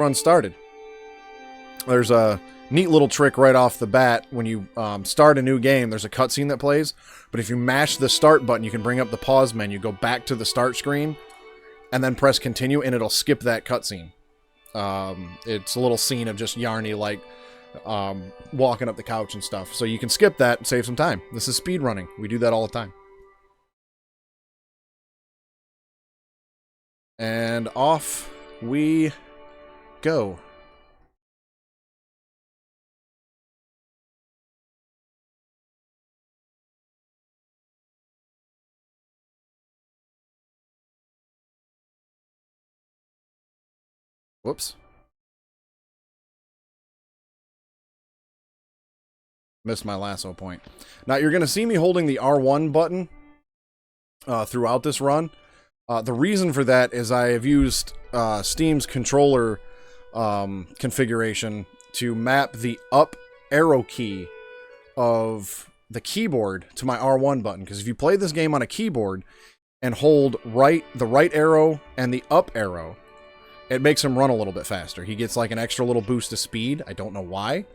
Run started. There's a neat little trick right off the bat. When you start a new game, there's a cutscene that plays, but if you mash the start button, you can bring up the pause menu, go back to the start screen, and then press continue, and it'll skip that cutscene. It's a little scene of just Yarny, like, walking up the couch and stuff. So you can skip that and save some time. This is speedrunning. We do that all the time. And off we go. Whoops. Missed my lasso point. Now, you're going to see me holding the R1 button throughout this run. The reason for that is I have used Steam's controller configuration to map the up arrow key of the keyboard to my R1 button. Because if you play this game on a keyboard and hold the right arrow and the up arrow, it makes him run a little bit faster. He gets like an extra little boost of speed. I don't know why.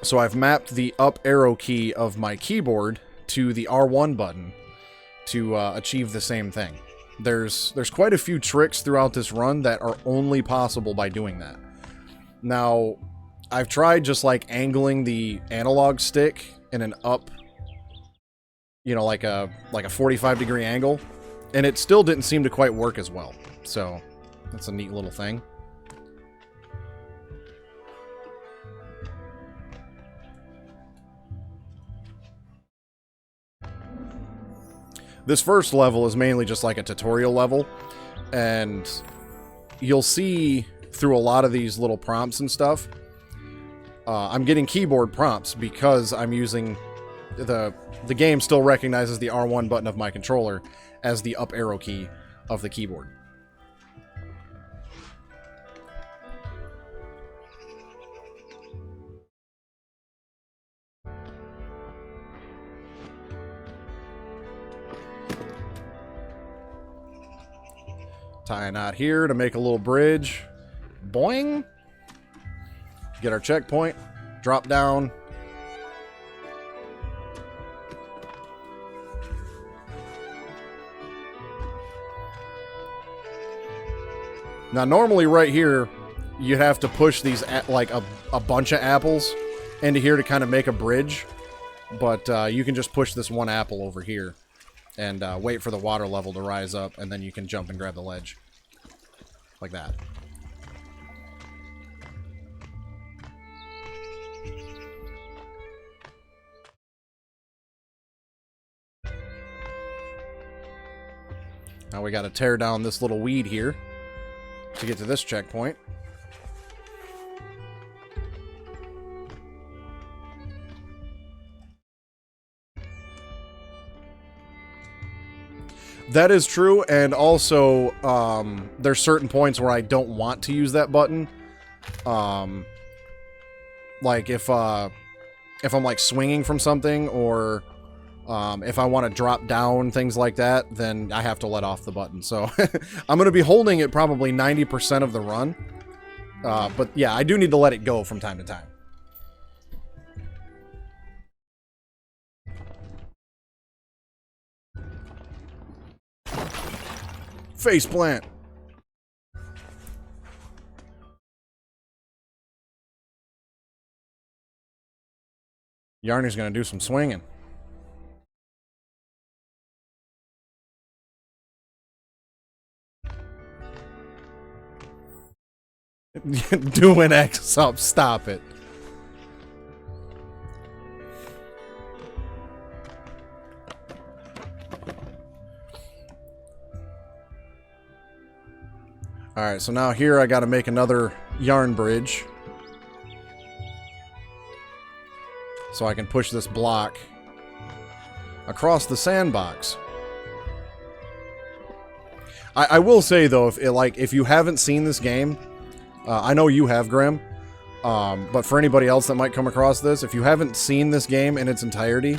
So I've mapped the up arrow key of my keyboard to the R1 button to achieve the same thing. There's quite a few tricks throughout this run that are only possible by doing that. Now, I've tried just like angling the analog stick in an up, like a 45-degree angle, and it still didn't seem to quite work as well. So that's a neat little thing. This first level is mainly just like a tutorial level, and you'll see through a lot of these little prompts and stuff, I'm getting keyboard prompts because I'm using the game still recognizes the R1 button of my controller as the up arrow key of the keyboard. Tie a knot here to make a little bridge. Boing! Get our checkpoint. Drop down. Now, normally right here, you have to push these, like a bunch of apples into here to kind of make a bridge. But you can just push this one apple over here and wait for the water level to rise up, and then you can jump and grab the ledge. Like that. Now we gotta tear down this little weed here to get to this checkpoint. That is true, and also, there's certain points where I don't want to use that button. Like if I'm like swinging from something, or if I want to drop down, things like that, then I have to let off the button. So I'm going to be holding it probably 90% of the run. But yeah, I do need to let it go from time to time. Face plant. Yarny's gonna do some swinging. Doing X up, stop it. Alright, so now here I gotta make another yarn bridge. So I can push this block across the sandbox. I will say though, if you haven't seen this game, I know you have, Grim, but for anybody else that might come across this, if you haven't seen this game in its entirety,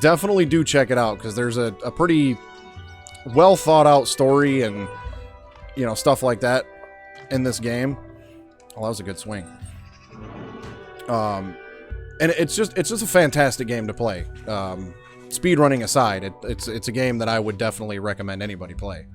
definitely do check it out, because there's a pretty well thought out story, and you know, stuff like that in this game. Oh, that was a good swing. And it's just a fantastic game to play. Speedrunning aside, it's a game that I would definitely recommend anybody play.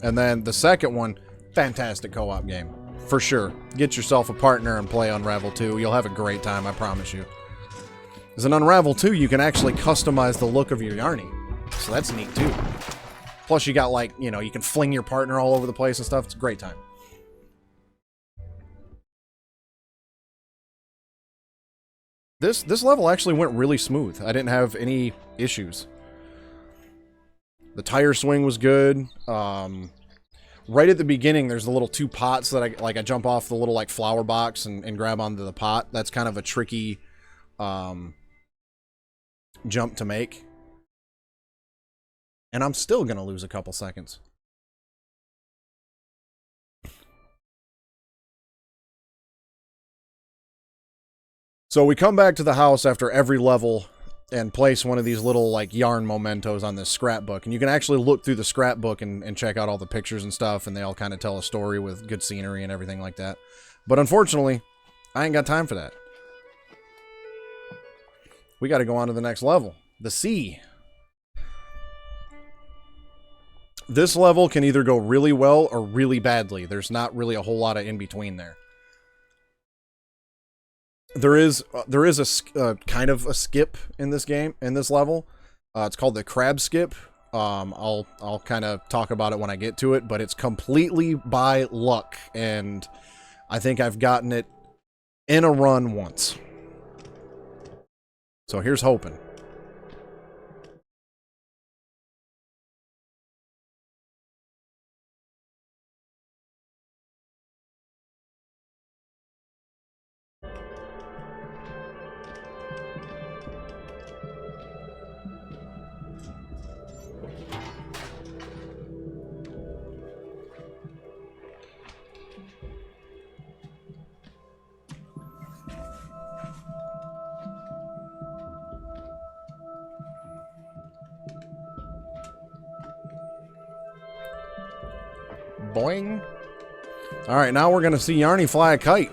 And then the second one, fantastic co-op game. For sure. Get yourself a partner and play Unravel 2. You'll have a great time, I promise you. As an Unravel 2, you can actually customize the look of your Yarny. So that's neat, too. Plus, you got, like, you know, you can fling your partner all over the place and stuff. It's a great time. This level actually went really smooth. I didn't have any issues. The tire swing was good. Right at the beginning, there's the little two pots that I jump off the little like flower box and grab onto the pot. That's kind of a tricky jump to make. And I'm still gonna lose a couple seconds. So we come back to the house after every level and place one of these little like yarn mementos on this scrapbook, and you can actually look through the scrapbook and check out all the pictures and stuff, and they all kind of tell a story with good scenery and everything like that. But unfortunately, I ain't got time for that. We got to go on to the next level, the sea. This level can either go really well or really badly. There's not really a whole lot of in between there. There is a kind of a skip in this game, in this level. It's called the crab skip. I'll kind of talk about it when I get to it, but it's completely by luck, and I think I've gotten it in a run once. So here's hoping. Boing. Alright, now we're going to see Yarny fly a kite.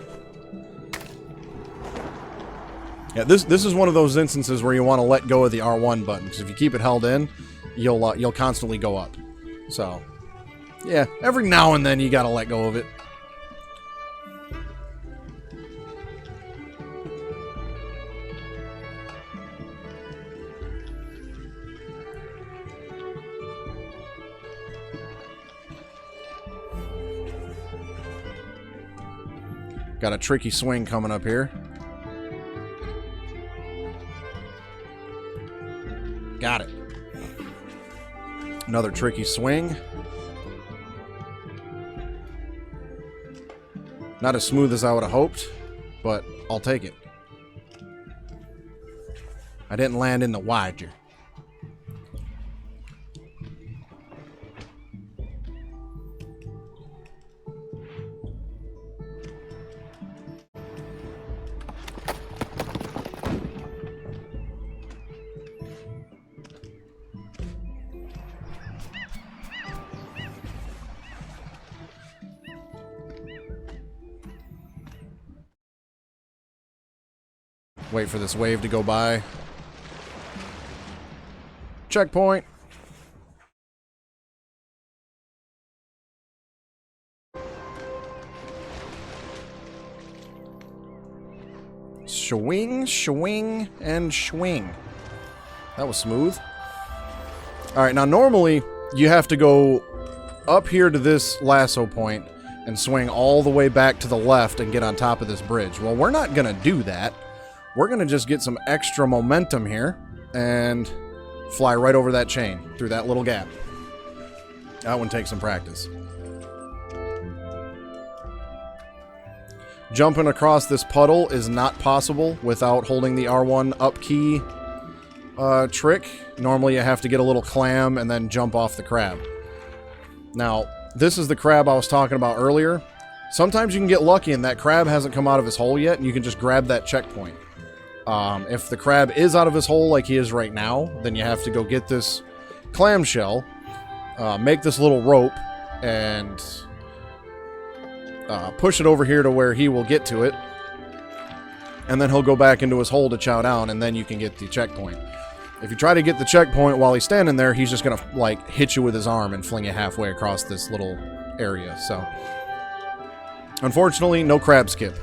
Yeah, this is one of those instances where you want to let go of the R1 button, because if you keep it held in, you'll constantly go up. So, yeah, every now and then you got to let go of it. Got a tricky swing coming up here. Got it. Another tricky swing. Not as smooth as I would have hoped, but I'll take it. I didn't land in the water. Wait for this wave to go by. Checkpoint. Swing, swing, and swing. That was smooth. Alright, now normally you have to go up here to this lasso point and swing all the way back to the left and get on top of this bridge. Well, we're not going to do that. We're going to just get some extra momentum here and fly right over that chain through that little gap. That one takes some practice. Jumping across this puddle is not possible without holding the R1 up key trick. Normally you have to get a little clam and then jump off the crab. Now, this is the crab I was talking about earlier. Sometimes you can get lucky and that crab hasn't come out of his hole yet and you can just grab that checkpoint. If the crab is out of his hole like he is right now, then you have to go get this clamshell, make this little rope, and push it over here to where he will get to it. And then he'll go back into his hole to chow down, and then you can get the checkpoint. If you try to get the checkpoint while he's standing there, he's just going to, like, hit you with his arm and fling you halfway across this little area. So, unfortunately, no crab skip.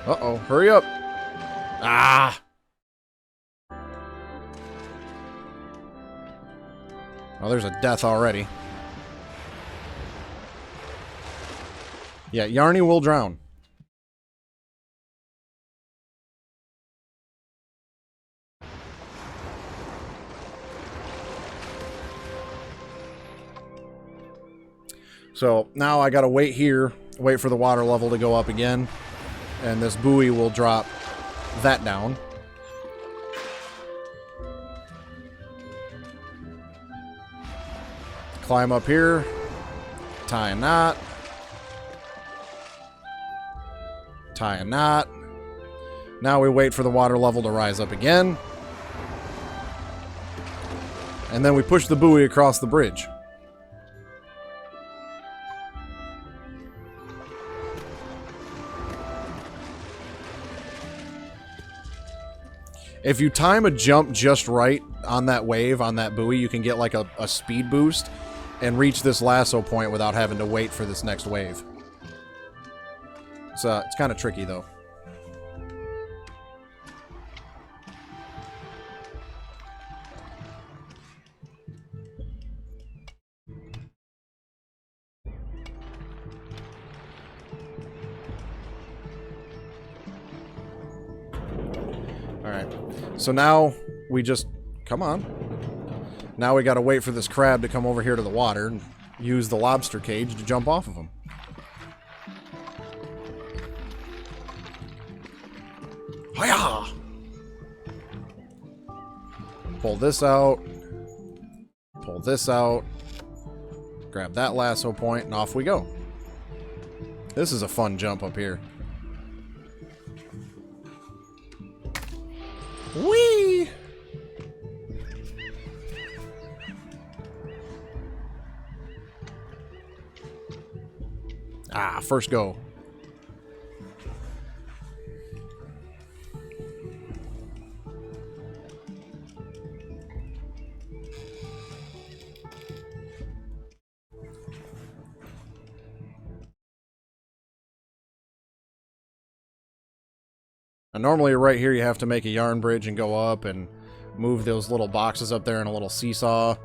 Uh-oh, hurry up. Ah! Oh, there's a death already. Yeah, Yarny will drown. So now I gotta wait here, wait for the water level to go up again, and this buoy will drop that down. Climb up here, tie a knot, tie a knot. Now we wait for the water level to rise up again, and then we push the buoy across the bridge. If you time a jump just right on that wave, on that buoy, you can get like a speed boost and reach this lasso point without having to wait for this next wave. So it's kind of tricky though. Alright, so now we just, come on. Now we gotta wait for this crab to come over here to the water and use the lobster cage to jump off of him. Hiya! Pull this out. Pull this out. Grab that lasso point, and off we go. This is a fun jump up here. Whee! Ah, first go. And normally right here you have to make a yarn bridge and go up and move those little boxes up there in a little seesaw.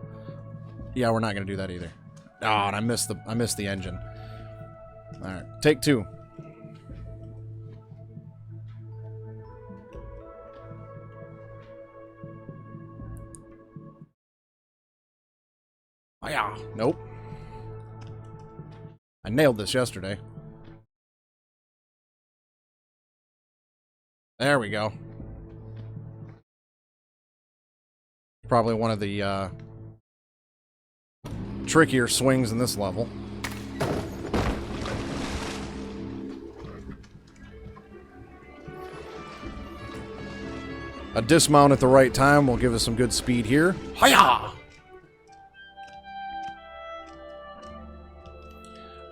Yeah, we're not going to do that either. Oh, and I missed the engine. Alright, take two. Oh, yeah. Nope. I nailed this yesterday. There we go. Probably one of the trickier swings in this level. A dismount at the right time will give us some good speed here. Hiya!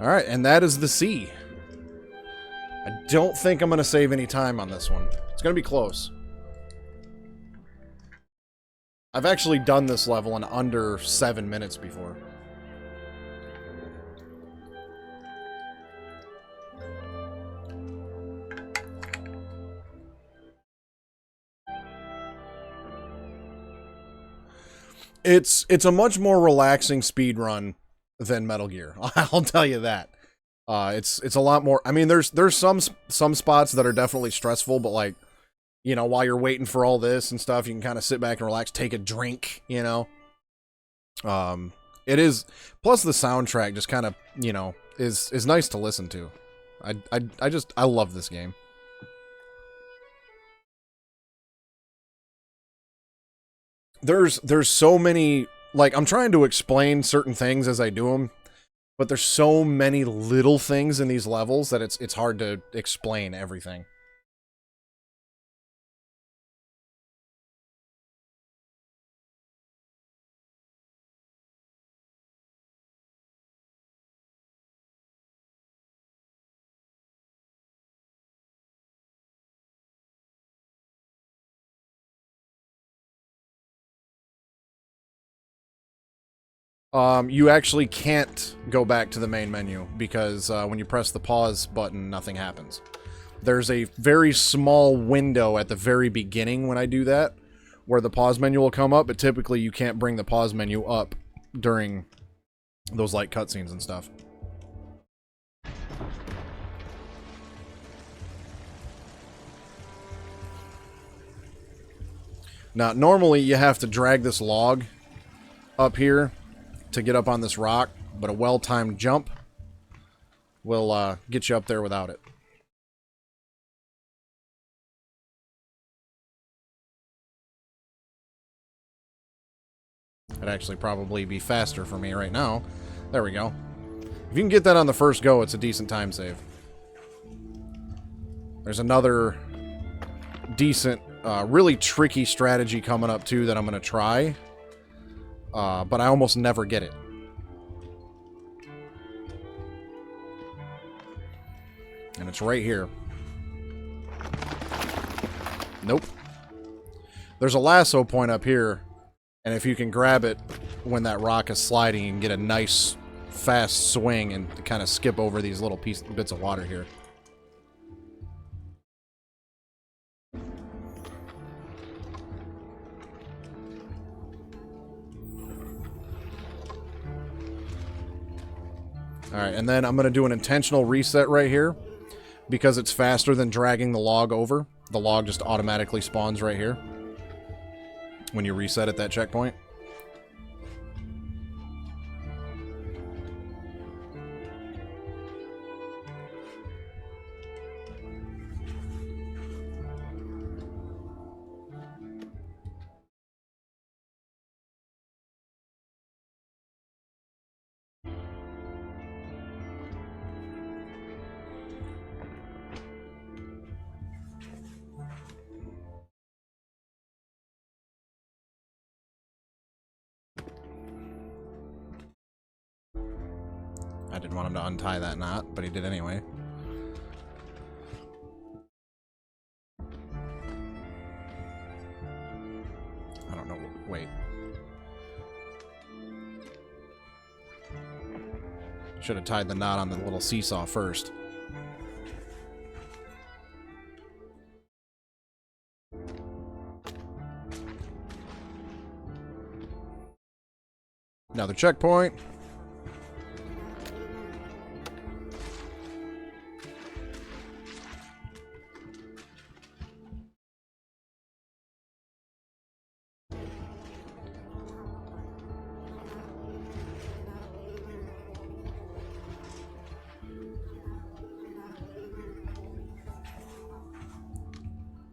Alright, and that is the sea. I don't think I'm going to save any time on this one. It's going to be close. I've actually done this level in under 7 minutes before. It's a much more relaxing speed run than Metal Gear. I'll tell you that. It's a lot more. I mean, there's some spots that are definitely stressful, but like, you know, while you're waiting for all this and stuff, you can kind of sit back and relax, take a drink, you know. It is, plus the soundtrack just kind of, you know, is nice to listen to. I love this game. There's so many, like, I'm trying to explain certain things as I do them, But there's so many little things in these levels that it's hard to explain everything. You actually can't go back to the main menu because when you press the pause button, nothing happens. There's a very small window at the very beginning when I do that, where the pause menu will come up, but typically you can't bring the pause menu up during those light cutscenes and stuff. Now, normally you have to drag this log up here to get up on this rock, but a well-timed jump will get you up there without it. It'd actually probably be faster for me right now. There we go. If you can get that on the first go, it's a decent time save. There's another decent, really tricky strategy coming up, too, that I'm going to try. But I almost never get it. And it's right here. Nope. There's a lasso point up here, and if you can grab it when that rock is sliding, you can get a nice, fast swing and kind of skip over these little bits of water here. Alright, and then I'm going to do an intentional reset right here. Because it's faster than dragging the log over. The log just automatically spawns right here when you reset at that checkpoint. I didn't want him to untie that knot, but he did anyway. I don't know. Wait. Should have tied the knot on the little seesaw first. Another checkpoint.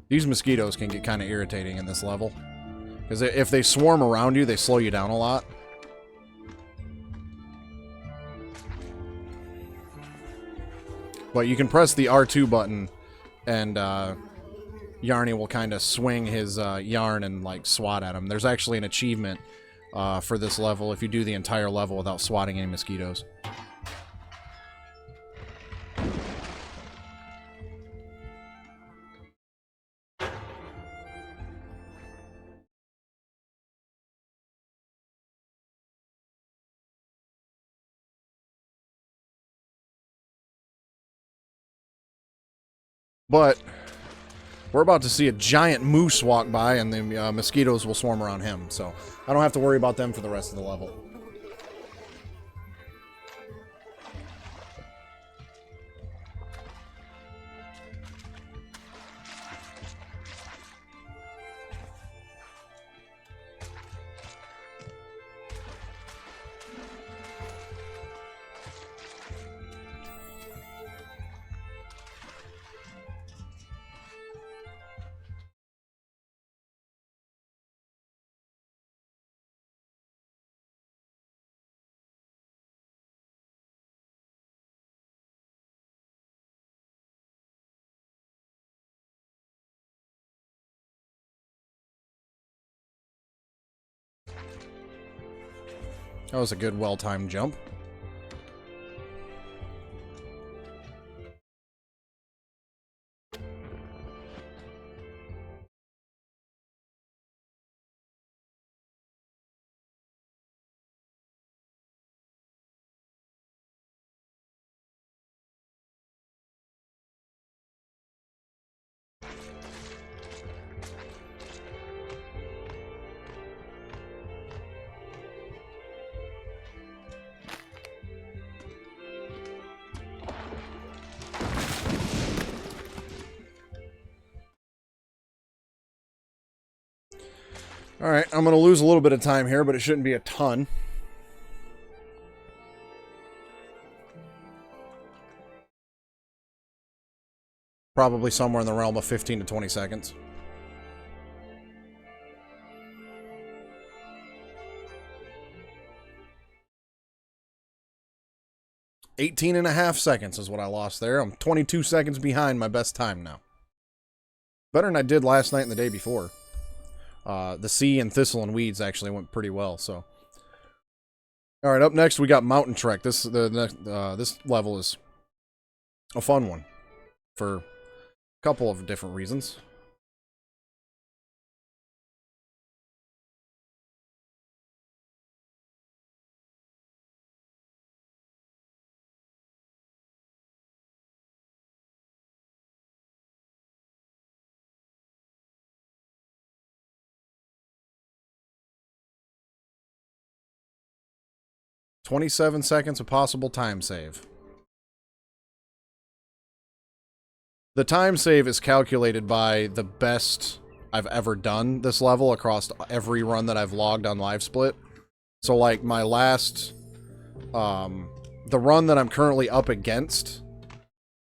These mosquitoes can get kind of irritating in this level. Because if they swarm around you, they slow you down a lot. But you can press the R2 button, and Yarny will kind of swing his yarn and like swat at him. There's actually an achievement for this level if you do the entire level without swatting any mosquitoes. But we're about to see a giant moose walk by, and the mosquitoes will swarm around him. So I don't have to worry about them for the rest of the level. That was a good, well-timed jump. Alright, I'm going to lose a little bit of time here, but it shouldn't be a ton. Probably somewhere in the realm of 15 to 20 seconds. .5 seconds is what I lost there. I'm 22 seconds behind my best time now. Better than I did last night and the day before. The sea and thistle and weeds actually went pretty well, so. Alright, up next we got Mountain Trek. This level is a fun one for a couple of different reasons. .27 seconds of possible time save. The time save is calculated by the best I've ever done this level across every run that I've logged on LiveSplit. So, like, my last... the run that I'm currently up against...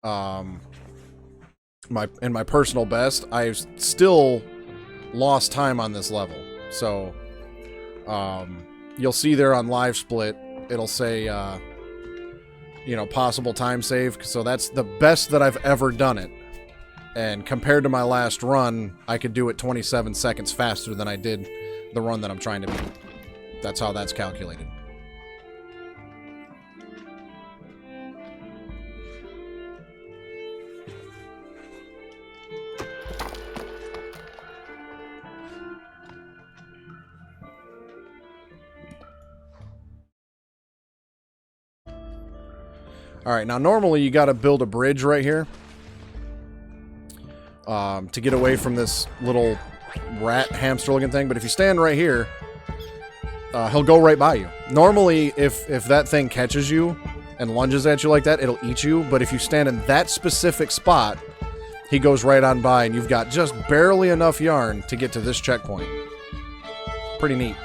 in my personal best, I've still lost time on this level. So, you'll see there on LiveSplit, it'll say, you know, possible time save. So that's the best that I've ever done it. And compared to my last run, I could do it 27 seconds faster than I did the run that I'm trying to beat. That's how that's calculated. Alright, now normally you gotta build a bridge right here. To get away from this little rat hamster looking thing, but if you stand right here, he'll go right by you. Normally, if that thing catches you and lunges at you like that, it'll eat you, but if you stand in that specific spot, he goes right on by, and you've got just barely enough yarn to get to this checkpoint. Pretty neat.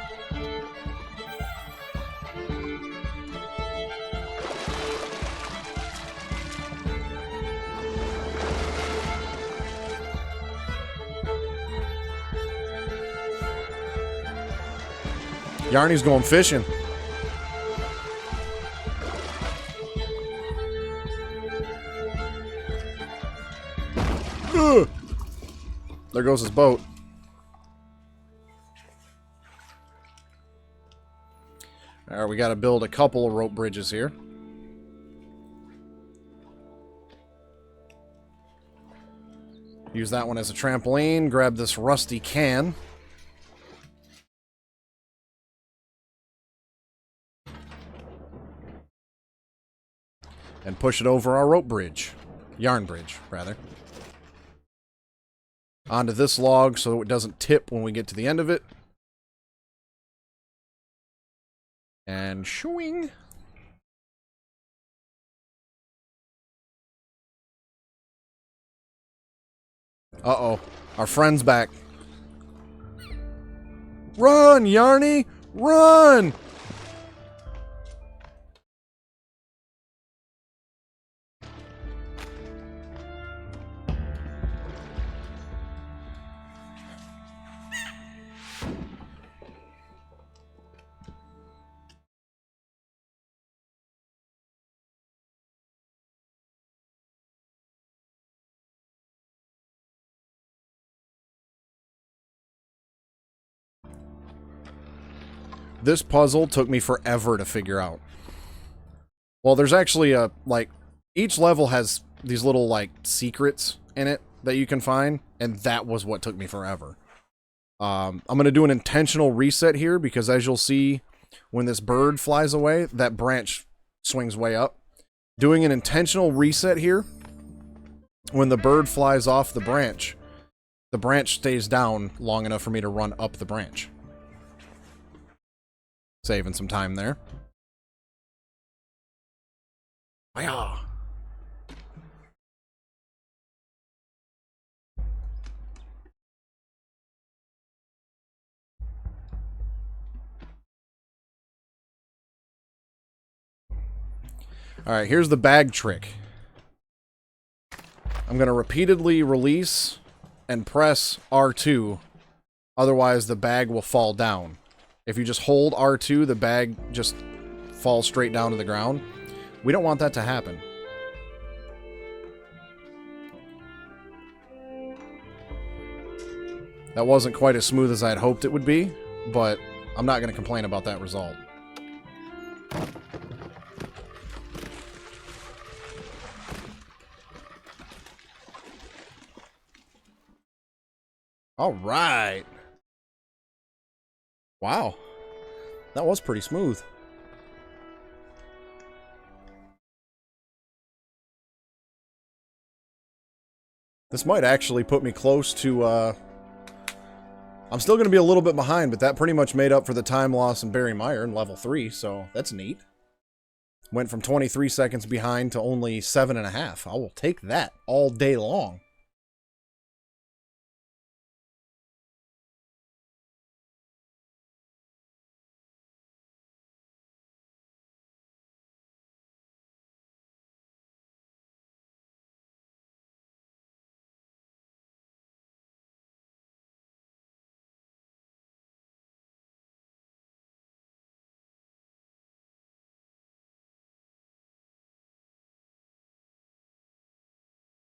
Yarny's going fishing. Ugh. There goes his boat. Alright, we gotta build a couple of rope bridges here. Use that one as a trampoline. Grab this rusty can. And push it over our rope bridge. Yarn bridge, rather. Onto this log so it doesn't tip when we get to the end of it. And shooing. Uh-oh. Our friend's back. Run, Yarny! Run! This puzzle took me forever to figure out. Well, there's actually a, like, each level has these little, like, secrets in it that you can find, and that was what took me forever. I'm going to do an intentional reset here, because as you'll see, when this bird flies away, that branch swings way up. Doing an intentional reset here, when the bird flies off the branch stays down long enough for me to run up the branch. Saving some time there. Hiya! Alright, here's the bag trick. I'm going to repeatedly release and press R2, otherwise the bag will fall down. If you just hold R2, the bag just falls straight down to the ground. We don't want that to happen. That wasn't quite as smooth as I'd hoped it would be, but I'm not going to complain about that result. All right. Wow. That was pretty smooth. This might actually put me close to, I'm still going to be a little bit behind, but that pretty much made up for the time loss in Barry Meyer in level 3, so that's neat. Went from 23 seconds behind to only 7.5. I will take that all day long.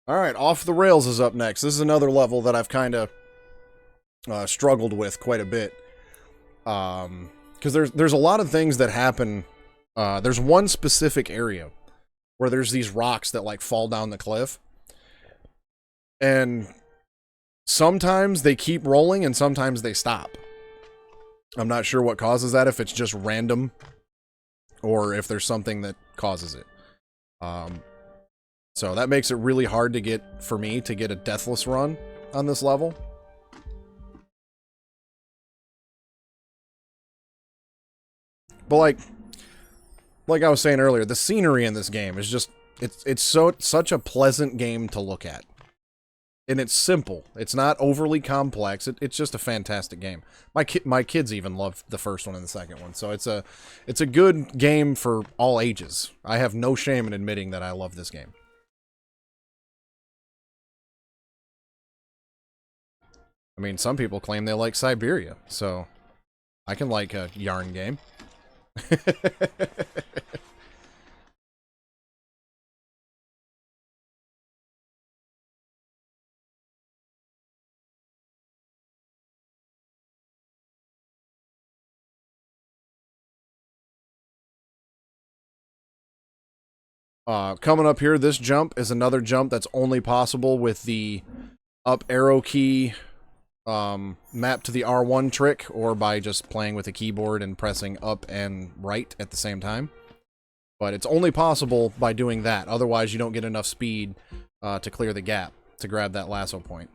Alright, Off the Rails is up next. This is another level that I've kind of struggled with quite a bit. Because there's a lot of things that happen. There's one specific area where there's these rocks that, like, fall down the cliff. And sometimes they keep rolling and sometimes they stop. I'm not sure what causes that, if it's just random or if there's something that causes it. So that makes it really hard to get, for me, to get a deathless run on this level. But like I was saying earlier, the scenery in this game is just, it's such a pleasant game to look at. And it's simple. It's not overly complex. It's just a fantastic game. My kids even love the first one and the second one. So it's a good game for all ages. I have no shame in admitting that I love this game. I mean, some people claim they like Siberia, so I can like a yarn game. Coming up here, this jump is another jump that's only possible with the up arrow key map to the R1 trick, or by just playing with the keyboard and pressing up and right at the same time. But it's only possible by doing that. Otherwise, you don't get enough speed to clear the gap to grab that lasso point.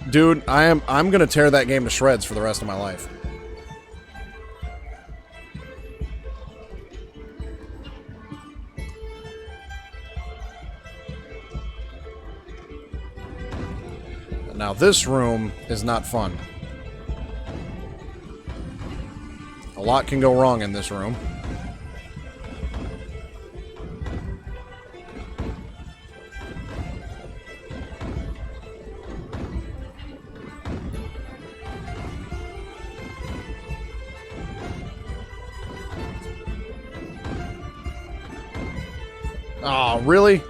Dude, I'm gonna tear that game to shreds for the rest of my life. Now this room is not fun. A lot can go wrong in this room. Oh, really?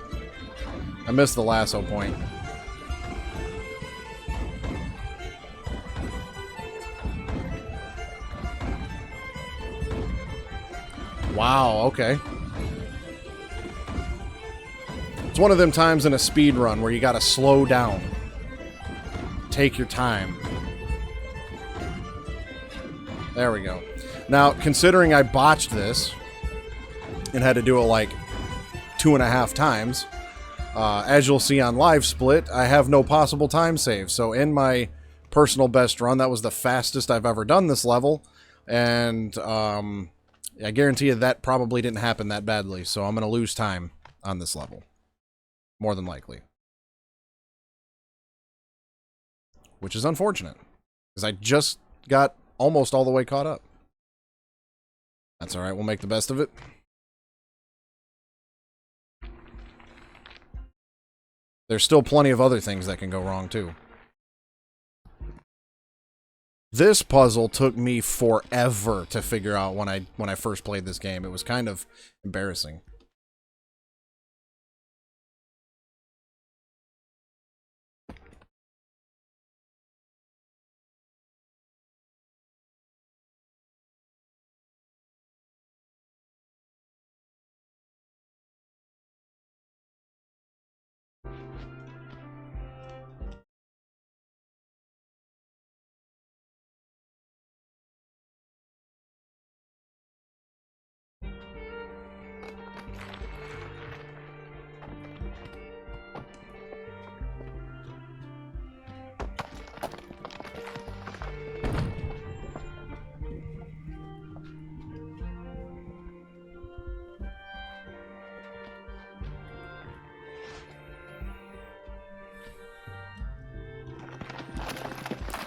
I missed the lasso point. Wow, okay. It's one of them times in a speed run where you gotta slow down. Take your time. There we go. Now, considering I botched this and had to do it like 2.5 times, as you'll see on Live Split, I have no possible time save. So in my personal best run, that was the fastest I've ever done this level. And I guarantee you that probably didn't happen that badly. So I'm going to lose time on this level. More than likely. Which is unfortunate. Because I just got almost all the way caught up. That's alright, we'll make the best of it. There's still plenty of other things that can go wrong, too. This puzzle took me forever to figure out when I first played this game. It was kind of embarrassing.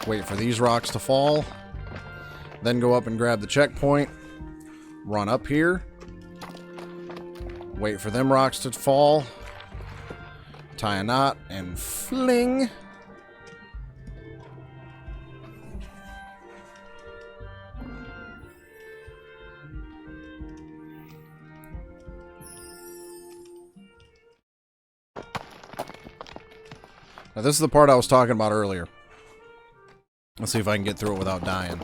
Wait for these rocks to fall. Then go up and grab the checkpoint. Run up here. Wait for them rocks to fall. Tie a knot and fling. Now this is the part I was talking about earlier. Let's see if I can get through it without dying.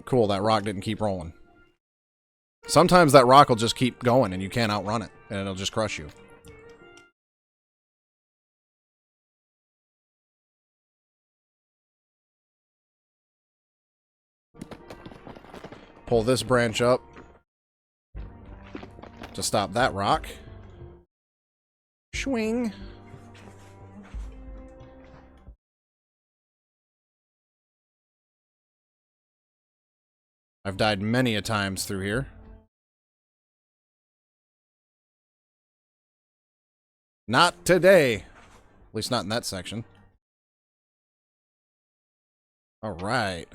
Cool, that rock didn't keep rolling. Sometimes that rock will just keep going and you can't outrun it, and it'll just crush you. Pull this branch up to stop that rock. Swing. I've died many a times through here. Not today. At least not in that section. Alright.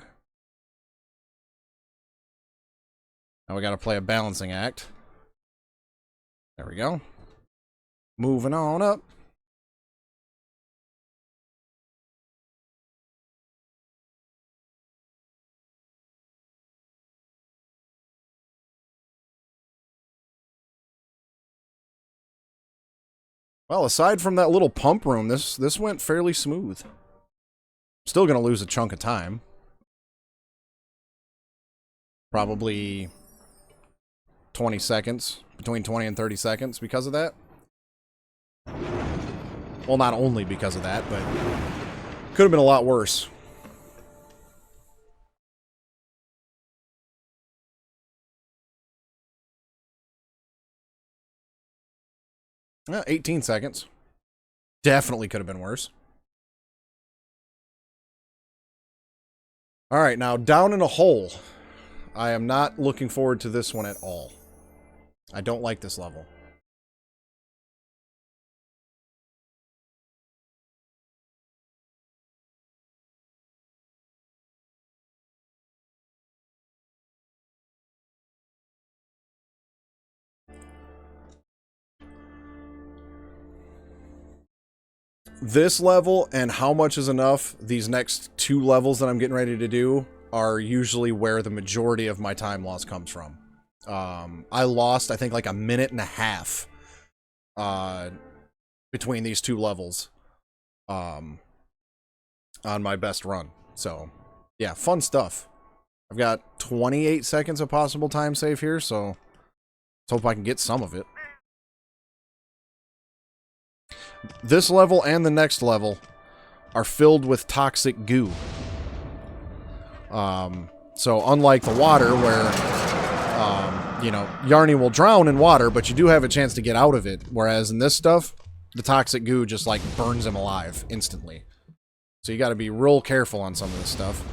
Now we gotta play a balancing act. There we go. Moving on up. Well, aside from that little pump room, this went fairly smooth. Still gonna lose a chunk of time. Probably 20 seconds. Between 20 and 30 seconds because of that. Well, not only because of that, but could have been a lot worse. Yeah, 18 seconds. Definitely could have been worse. Alright, now down in a hole. I am not looking forward to this one at all. I don't like this level. This level and How Much Is Enough, these next 2 levels that I'm getting ready to do, are usually where the majority of my time loss comes from. I lost, I think, like a minute and a half between these two levels on my best run. So, yeah, fun stuff. I've got 28 seconds of possible time save here, so let's hope I can get some of it. This level and the next level are filled with toxic goo. So unlike the water where, you know, Yarny will drown in water, but you do have a chance to get out of it. Whereas in this stuff, the toxic goo just like burns him alive instantly. So you got to be real careful on some of this stuff.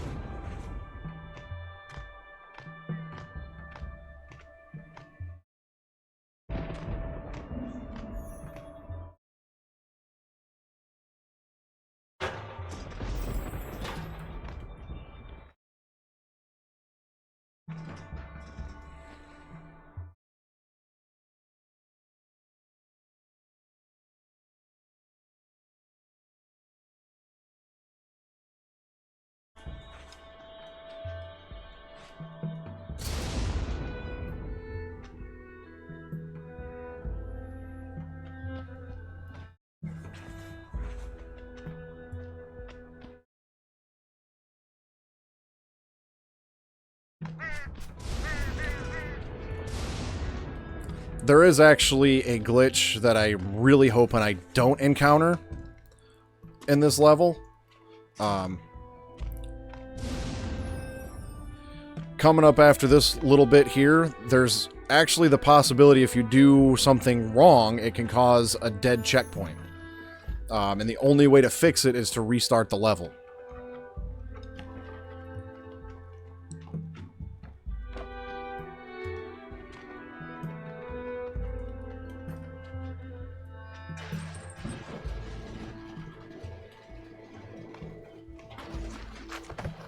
There is actually a glitch that I really hope I don't encounter in this level. Coming up after this little bit here, there's actually the possibility if you do something wrong, it can cause a dead checkpoint. And the only way to fix it is to restart the level.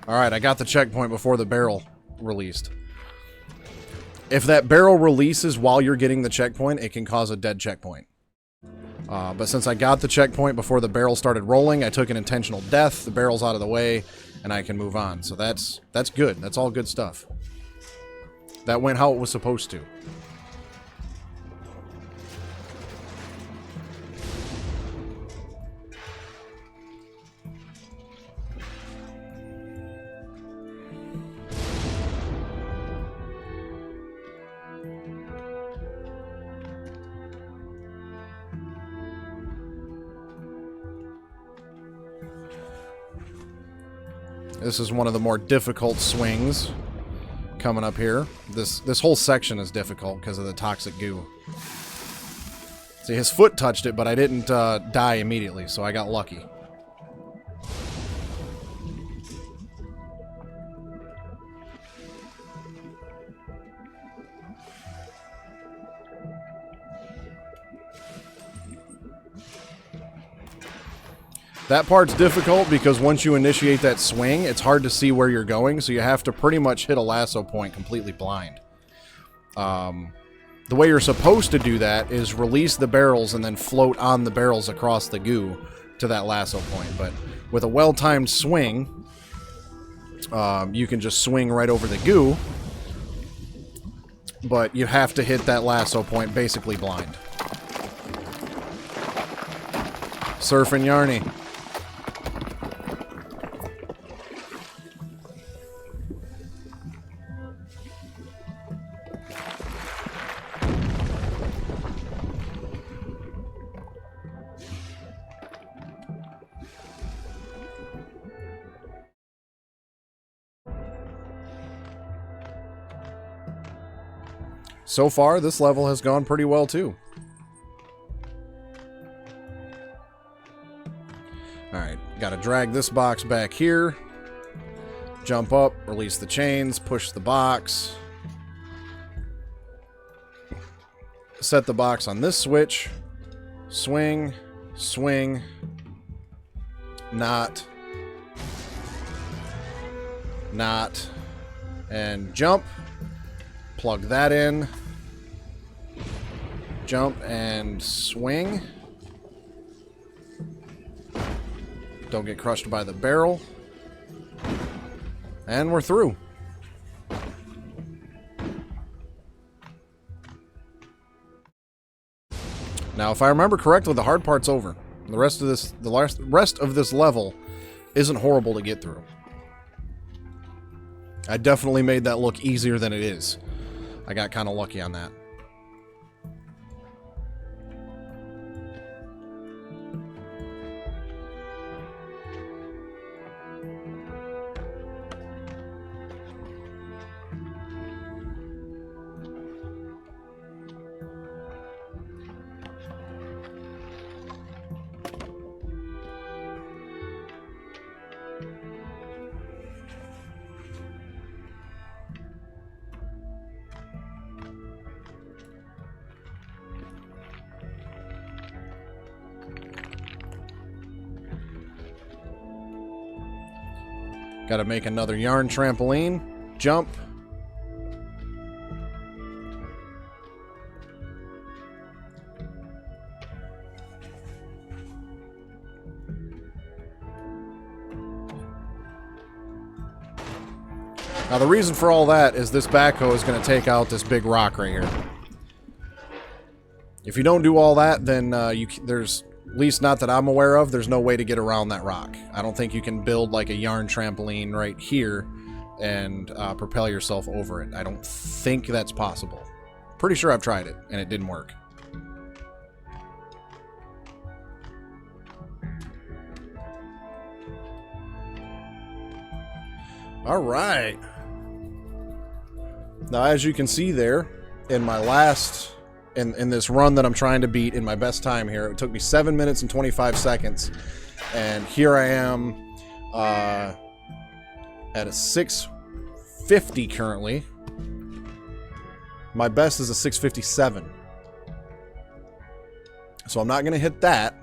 Alright, I got the checkpoint before the barrel released. If that barrel releases while you're getting the checkpoint, it can cause a dead checkpoint. But since I got the checkpoint before the barrel started rolling, I took an intentional death, the barrel's out of the way, and I can move on. So that's good. That's all good stuff. That went how it was supposed to. This is one of the more difficult swings coming up here. This whole section is difficult because of the toxic goo. See, his foot touched it, but I didn't die immediately, so I got lucky. That part's difficult because once you initiate that swing, it's hard to see where you're going, so you have to pretty much hit a lasso point completely blind. The way you're supposed to do that is release the barrels and then float on the barrels across the goo to that lasso point. But with a well-timed swing, you can just swing right over the goo, but you have to hit that lasso point basically blind. Surfing Yarny. So far, this level has gone pretty well, too. Alright, gotta drag this box back here. Jump up, release the chains, push the box. Set the box on this switch. Swing, swing, not, and jump. Plug that in. Jump and swing. Don't get crushed by the barrel. And we're through. Now, if I remember correctly, the hard part's over. The rest of this level isn't horrible to get through. I definitely made that look easier than it is. I got kind of lucky on that. Gotta make another yarn trampoline. Jump. Now the reason for all that is this backhoe is going to take out this big rock right here. If you don't do all that, then there's, at least not that I'm aware of, there's no way to get around that rock. I don't think you can build like a yarn trampoline right here and propel yourself over it. I don't think that's possible. Pretty sure I've tried it and it didn't work. All right. Now, as you can see there, in my last, in this run that I'm trying to beat in my best time here, it took me 7 minutes and 25 seconds. And here I am at a 650 currently. My best is a 657. So I'm not going to hit that,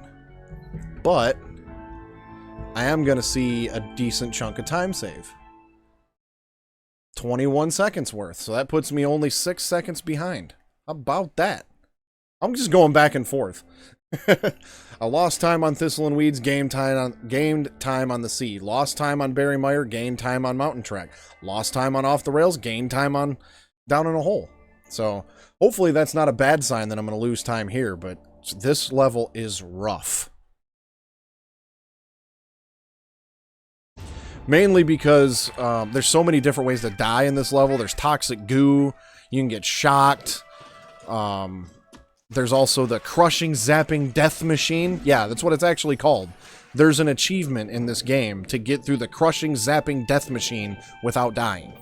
but I am going to see a decent chunk of time save. 21 seconds worth. So that puts me only 6 seconds behind. How about that? I'm just going back and forth. I lost time on Thistle and Weeds, gained time on the Sea. Lost time on Barry Meyer, gained time on Mountain Track. Lost time on Off the Rails, gained time on Down in a Hole. So hopefully that's not a bad sign that I'm going to lose time here, but this level is rough. Mainly because there's so many different ways to die in this level. There's toxic goo. You can get shocked. There's also the crushing, zapping death machine. Yeah, that's what it's actually called. There's an achievement in this game to get through the crushing, zapping death machine without dying.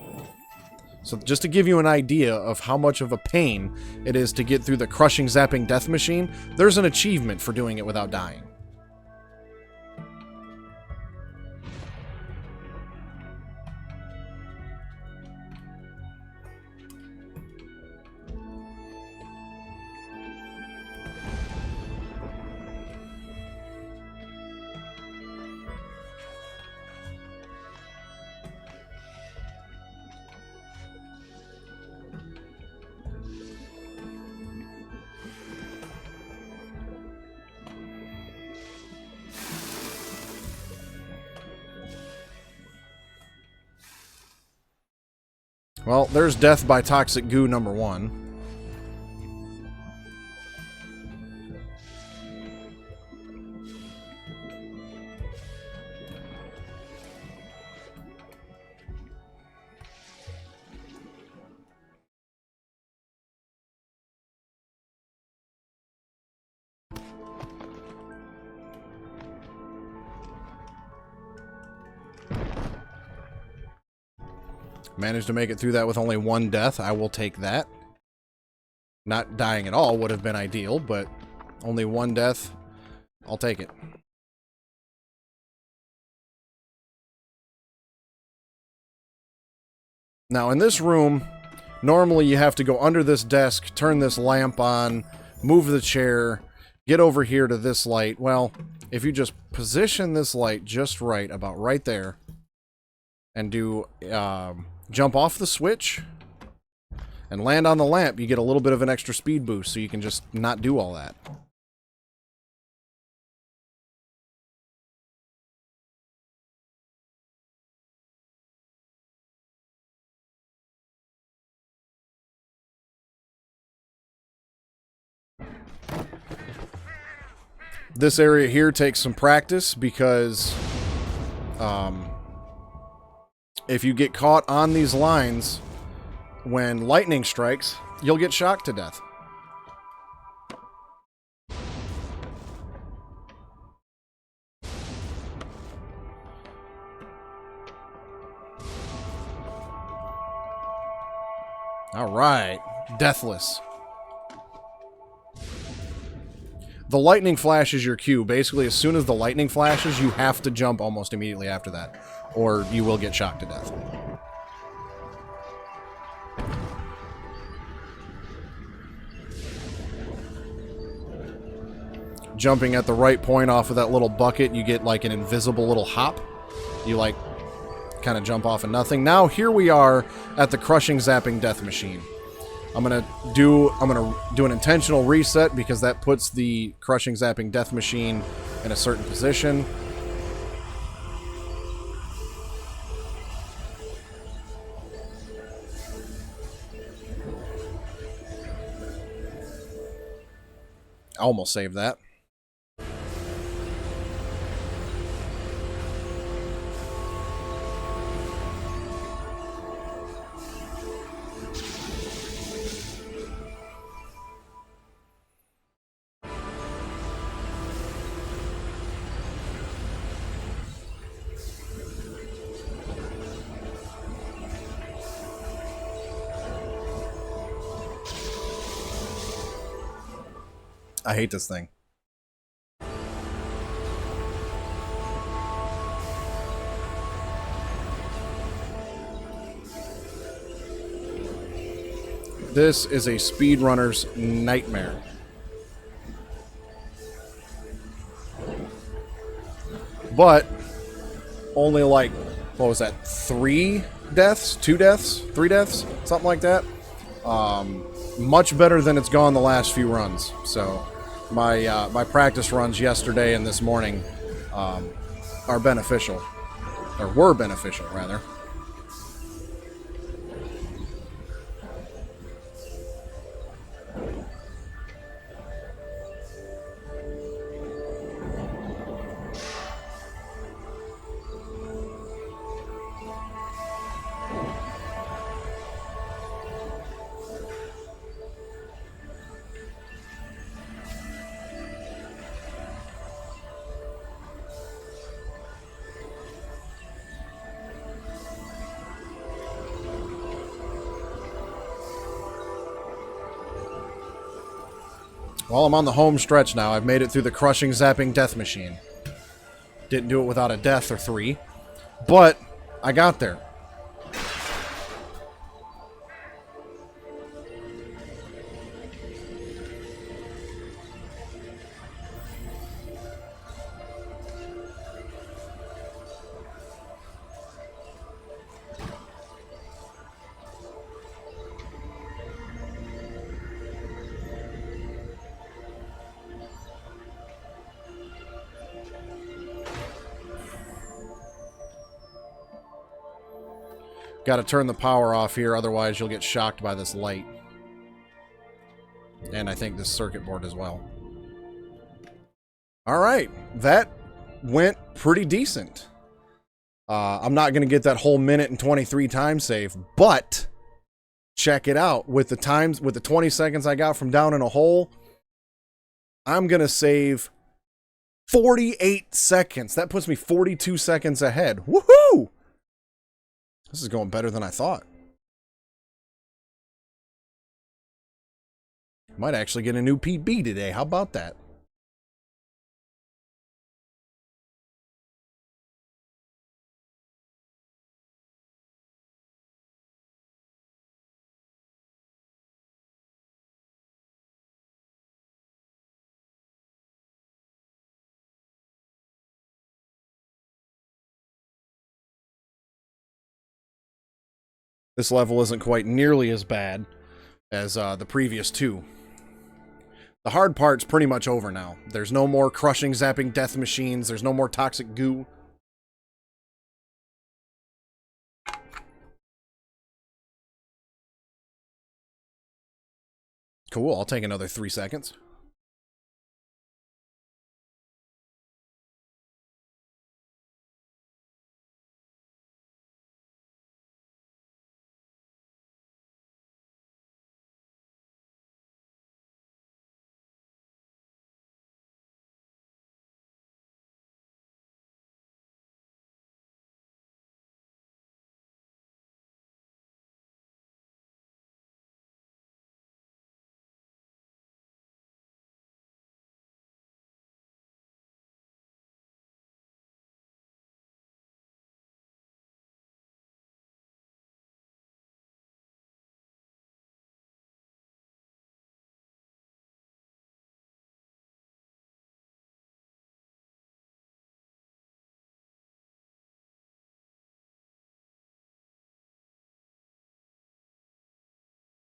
So just to give you an idea of how much of a pain it is to get through the crushing, zapping death machine, there's an achievement for doing it without dying. Well, there's death by toxic goo number 1. Managed to make it through that with only 1 death. I will take that. Not dying at all would have been ideal, but only 1 death. I'll take it. Now, in this room, normally you have to go under this desk, turn this lamp on, move the chair, get over here to this light. Well, if you just position this light just right, about right there, and do jump off the switch and land on the lamp, you get a little bit of an extra speed boost, so you can just not do all that. This area here takes some practice because if you get caught on these lines when lightning strikes, you'll get shocked to death. All right, deathless. The lightning flash is your cue. Basically, as soon as the lightning flashes, you have to jump almost immediately after that, or you will get shocked to death. Jumping at the right point off of that little bucket, you get like an invisible little hop. You like kind of jump off of nothing. Now here we are at the crushing zapping death machine. I'm gonna do an intentional reset because that puts the crushing zapping death machine in a certain position. I almost saved that. I hate this thing. This is a speedrunner's nightmare. But only like, what was that, 3 deaths? 2 deaths? 3 deaths? Something like that. Much better than it's gone the last few runs. So my practice runs yesterday and this morning are beneficial. Or were beneficial, rather. Well, I'm on the home stretch now. I've made it through the crushing, zapping death machine. Didn't do it without a death or 3. But I got there. Got to turn the power off here, otherwise you'll get shocked by this light. And I think this circuit board as well. Alright, that went pretty decent. I'm not going to get that whole minute and 23 time save, but check it out. With the 20 seconds I got from down in a hole, I'm going to save 48 seconds. That puts me 42 seconds ahead. Woohoo! This is going better than I thought. Might actually get a new PB today. How about that? This level isn't quite nearly as bad as the previous 2. The hard part's pretty much over now. There's no more crushing, zapping death machines. There's no more toxic goo. Cool, I'll take another 3 seconds.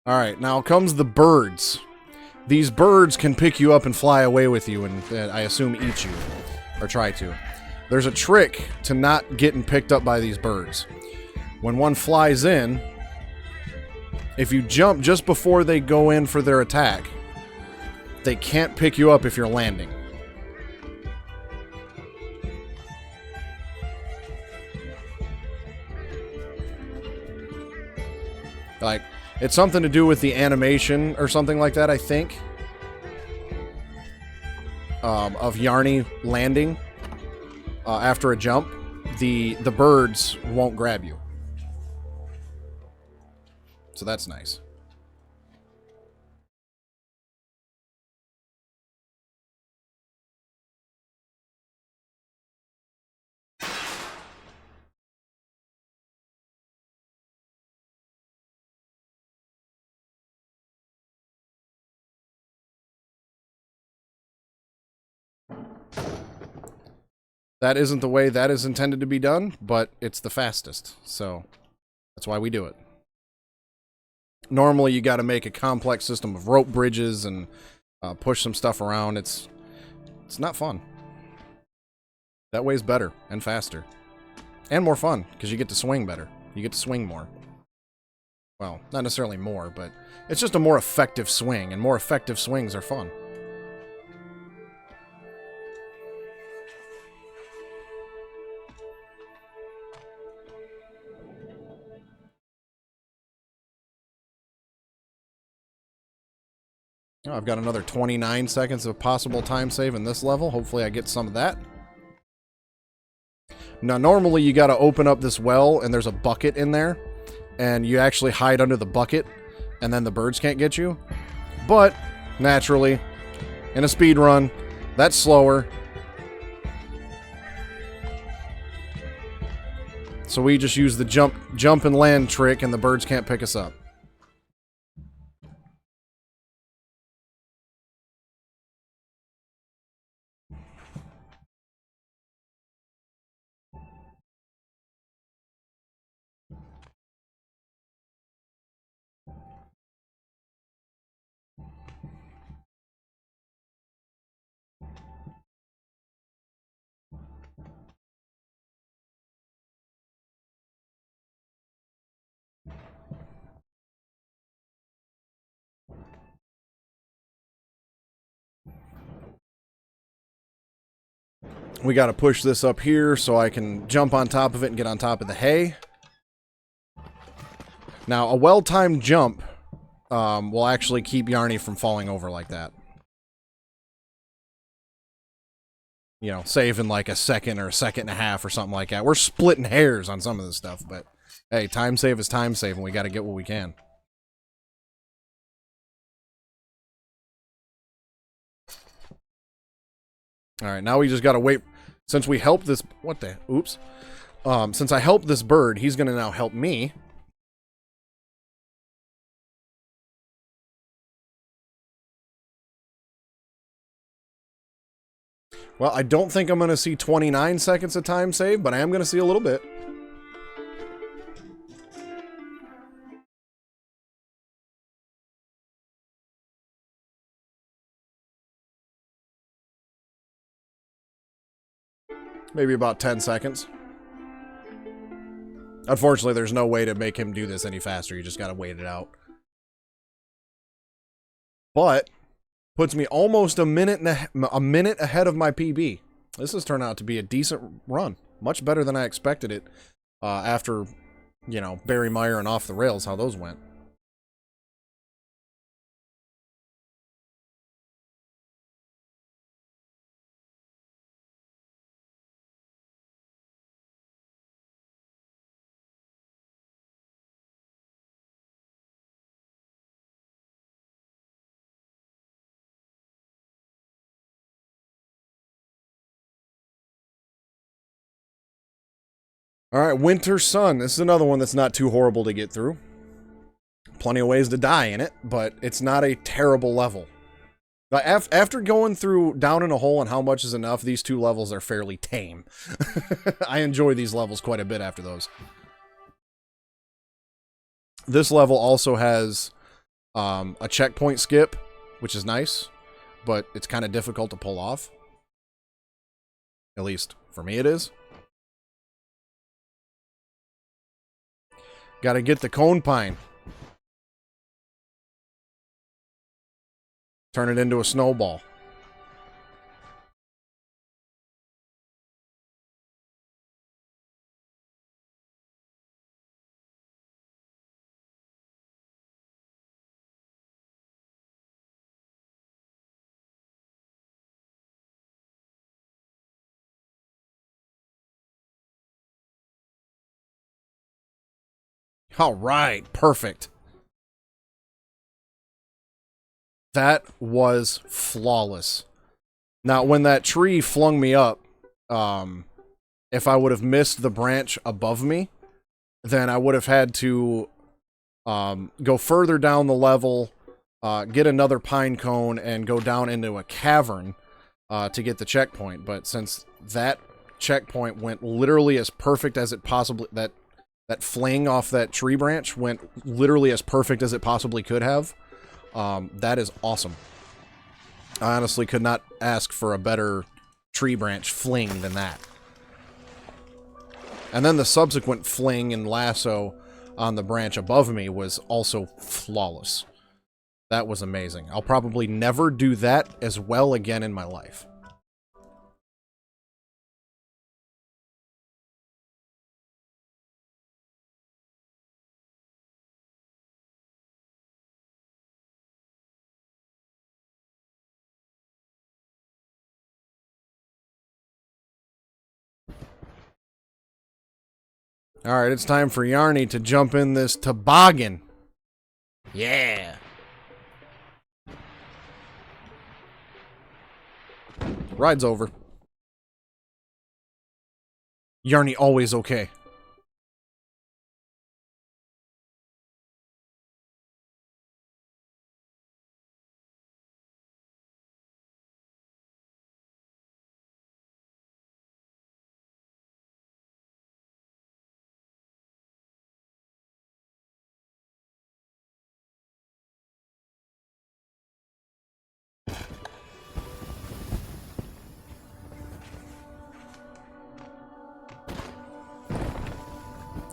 Alright, now comes the birds. These birds can pick you up and fly away with you and, I assume, eat you. Or try to. There's a trick to not getting picked up by these birds. When one flies in, if you jump just before they go in for their attack, they can't pick you up if you're landing. Like, it's something to do with the animation or something like that, I think. Of Yarny landing after a jump. The birds won't grab you. So that's nice. That isn't the way that is intended to be done, but it's the fastest, so that's why we do it. Normally, you got to make a complex system of rope bridges and push some stuff around. It's not fun. That way's better and faster. And more fun, because you get to swing better. You get to swing more. Well, not necessarily more, but it's just a more effective swing, and more effective swings are fun. Oh, I've got another 29 seconds of possible time save in this level. Hopefully I get some of that. Now, normally you got to open up this well, and there's a bucket in there, and you actually hide under the bucket, and then the birds can't get you. But, naturally, in a speed run, that's slower. So we just use the jump and land trick, and the birds can't pick us up. We got to push this up here so I can jump on top of it and get on top of the hay. Now, a well-timed jump will actually keep Yarny from falling over like that. You know, saving like a second or a second and a half or something like that. We're splitting hairs on some of this stuff, but hey, time save is time save, and we got to get what we can. Alright, now we just got to wait. Since we helped this... What the... Oops. Since I helped this bird, he's going to now help me. Well, I don't think I'm going to see 29 seconds of time save, but I am going to see a little bit. Maybe about 10 seconds. Unfortunately, there's no way to make him do this any faster. You just got to wait it out. But puts me almost a minute ahead of my PB. This has turned out to be a decent run. Much better than I expected it after, you know, Barry Meyer and Off the Rails, how those went. Alright, Winter Sun. This is another one that's not too horrible to get through. Plenty of ways to die in it, but it's not a terrible level. After going through Down in a Hole and How Much Is Enough, these two levels are fairly tame. I enjoy these levels quite a bit after those. This level also has a checkpoint skip, which is nice, but it's kind of difficult to pull off. At least for me it is. Got to get the cone pine. Turn it into a snowball. All right, perfect. That was flawless. Now, when that tree flung me up, if I would have missed the branch above me, then I would have had to go further down the level, get another pine cone, and go down into a cavern to get the checkpoint. But since that checkpoint went literally as perfect as it possibly... That fling off that tree branch went literally as perfect as it possibly could have. That is awesome. I honestly could not ask for a better tree branch fling than that. And then the subsequent fling and lasso on the branch above me was also flawless. That was amazing. I'll probably never do that as well again in my life. Alright, it's time for Yarny to jump in this toboggan. Yeah! Ride's over. Yarny always okay.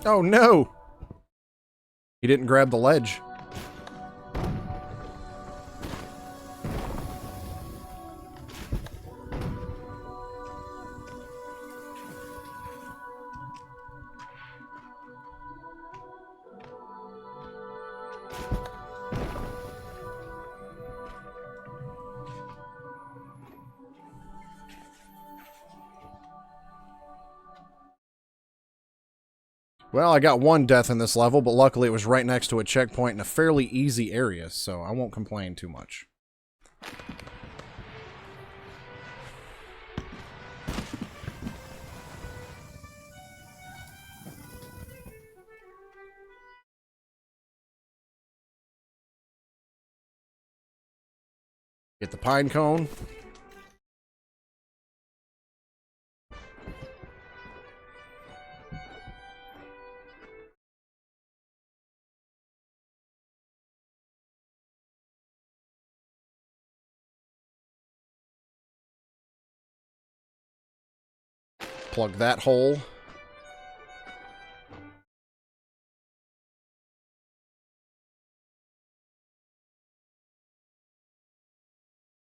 Oh no! He didn't grab the ledge. Well, I got one death in this level, but luckily it was right next to a checkpoint in a fairly easy area, so I won't complain too much. Get the pine cone. Plug that hole.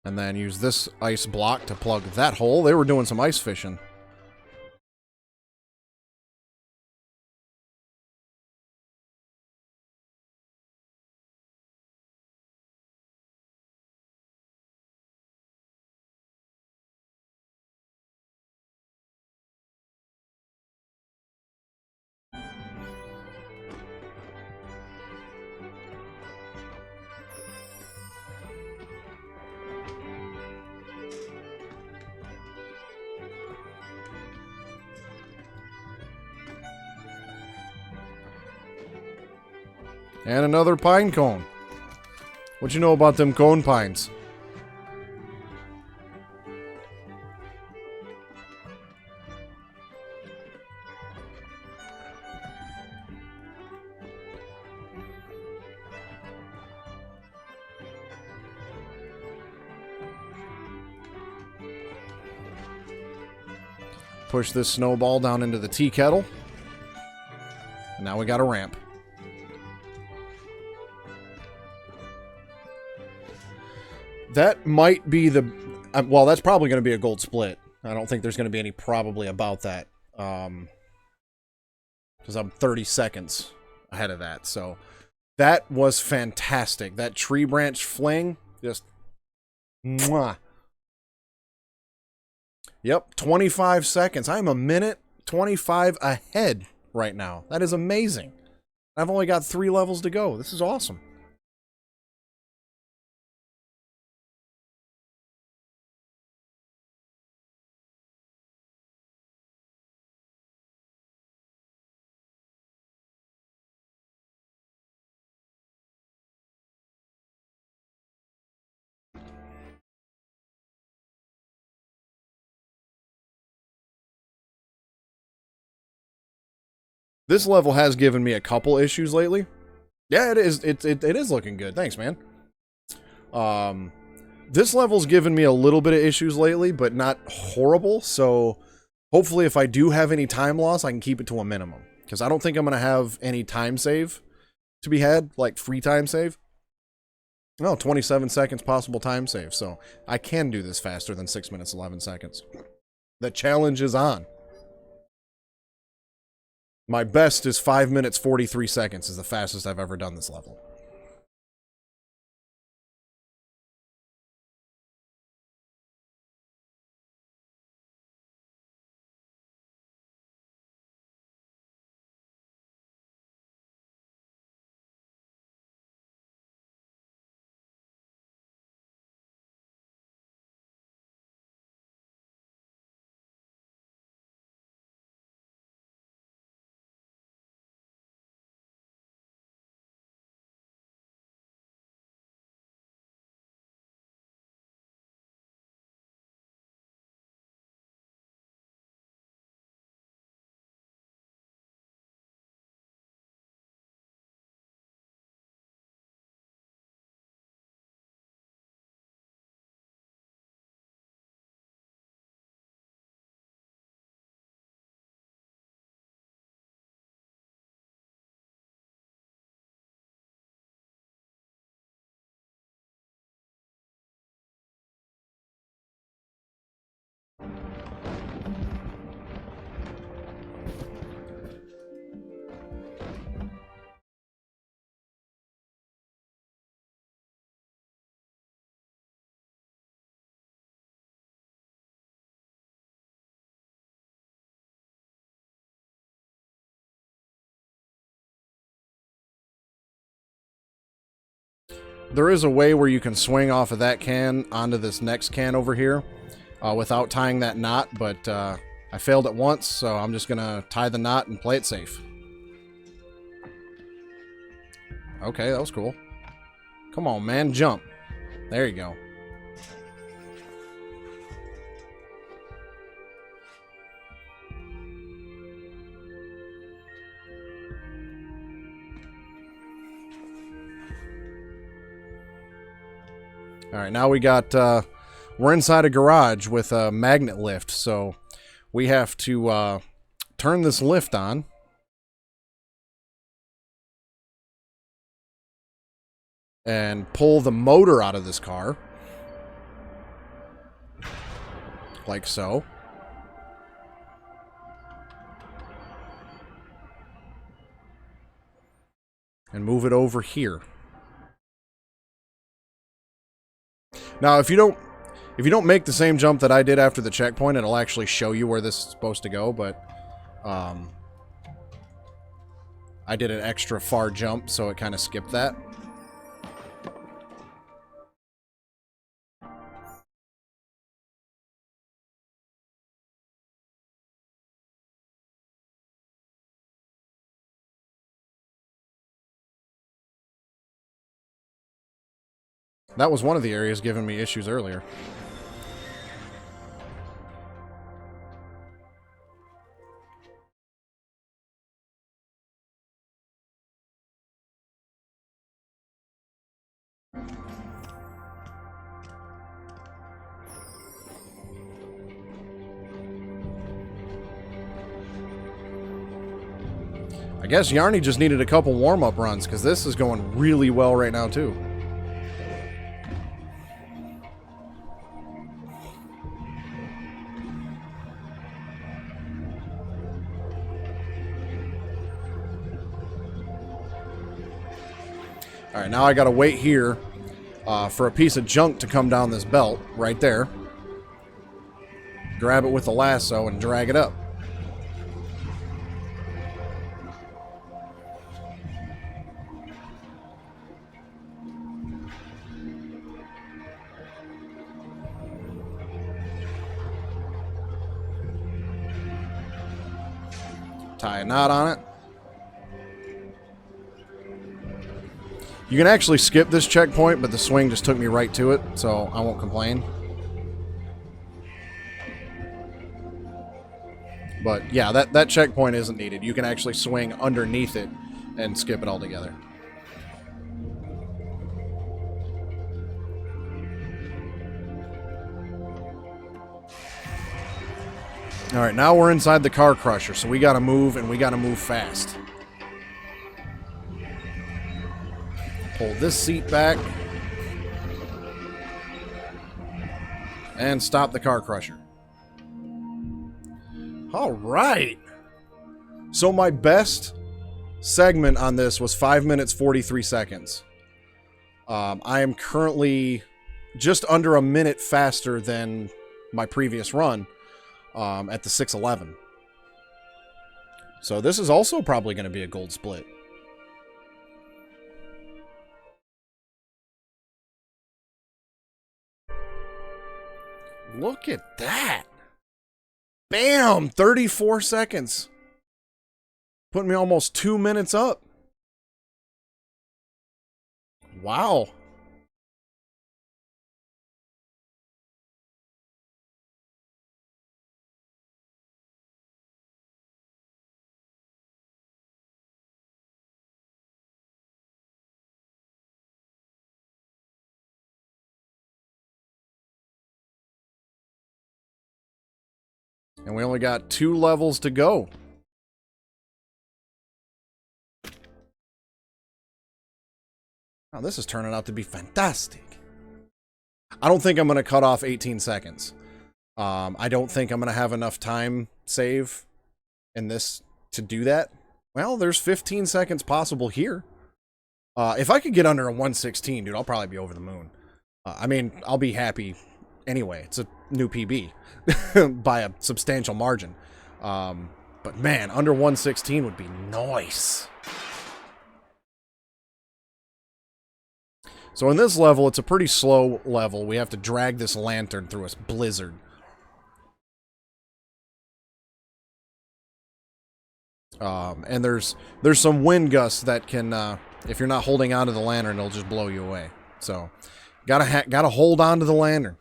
And then use this ice block to plug that hole. They were doing some ice fishing. And another pine cone. What you know about them cone pines? push this snowball down into the tea kettle. And now we got a ramp. That might be the... well, that's probably going to be a gold split. I don't think there's going to be any probably about that. Because I'm 30 seconds ahead of that. So that was fantastic. That tree branch fling, just... mwah. Yep, 25 seconds. I'm a minute 25 ahead right now. That is amazing. I've only got 3 levels to go. This is awesome. This level has given me a couple issues lately. Yeah, it is. It is looking good. Thanks, man. This level's given me a little bit of issues lately, but not horrible. So hopefully if I do have any time loss, I can keep it to a minimum. Because I don't think I'm going to have any time save to be had, like free time save. No, 27 seconds possible time save. So I can do this faster than 6 minutes, 11 seconds. The challenge is on. My best is 5 minutes, 43 seconds is the fastest I've ever done this level. There is a way where you can swing off of that can onto this next can over here without tying that knot, but I failed it once, so I'm just going to tie the knot and play it safe. Okay, that was cool. Come on, man, jump. There you go. All right, now we got, we're inside a garage with a magnet lift, so we have to turn this lift on. And pull the motor out of this car. Like so. And move it over here. Now, if you don't make the same jump that I did after the checkpoint, it'll actually show you where this is supposed to go, but I did an extra far jump, so it kind of skipped that. That was one of the areas giving me issues earlier. I guess Yarny just needed a couple warm-up runs, because this is going really well right now, too. Alright, now I gotta wait here for a piece of junk to come down this belt, right there. Grab it with the lasso and drag it up. Tie a knot on it. You can actually skip this checkpoint, but the swing just took me right to it, so I won't complain. But yeah, that checkpoint isn't needed. You can actually swing underneath it and skip it altogether. Alright, now we're inside the car crusher, so we gotta move, and we gotta move fast. Pull this seat back. And stop the car crusher. Alright! So my best segment on this was 5 minutes 43 seconds. I am currently just under a minute faster than my previous run. At the 6:11. So this is also probably going to be a gold split. Look at that. Bam! 34 seconds. Putting me almost 2 minutes up. Wow. And we only got 2 levels to go. Now this is turning out to be fantastic. I don't think I'm going to cut off 18 seconds. I don't think I'm going to have enough time save in this to do that. Well, there's 15 seconds possible here. If I could get under a 1:16, dude, I'll probably be over the moon. I mean, I'll be happy anyway. It's a new PB by a substantial margin. But man, under 1:16 would be nice. So in this level, it's a pretty slow level. We have to drag this lantern through a blizzard. And there's some wind gusts that can, if you're not holding onto the lantern, it'll just blow you away. So, gotta hold on to the lantern.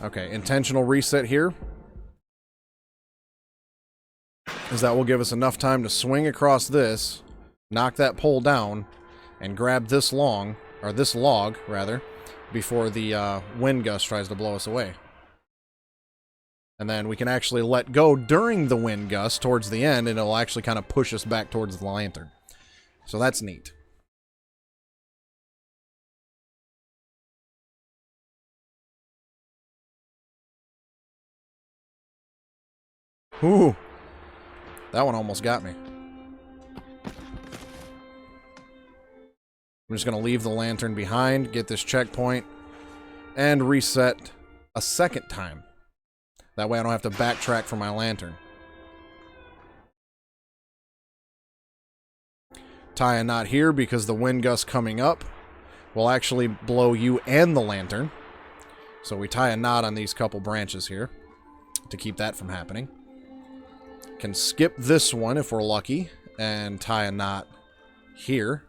Okay, intentional reset here is that will give us enough time to swing across this, knock that pole down, and grab this log, rather, before the wind gust tries to blow us away. And then we can actually let go during the wind gust towards the end, and it'll actually kind of push us back towards the lantern. So that's neat. Ooh, that one almost got me. I'm just going to leave the lantern behind, get this checkpoint, and reset a second time. That way I don't have to backtrack for my lantern. Tie a knot here because the wind gust coming up will actually blow you and the lantern. So we tie a knot on these couple branches here to keep that from happening. Can skip this one if we're lucky and tie a knot here.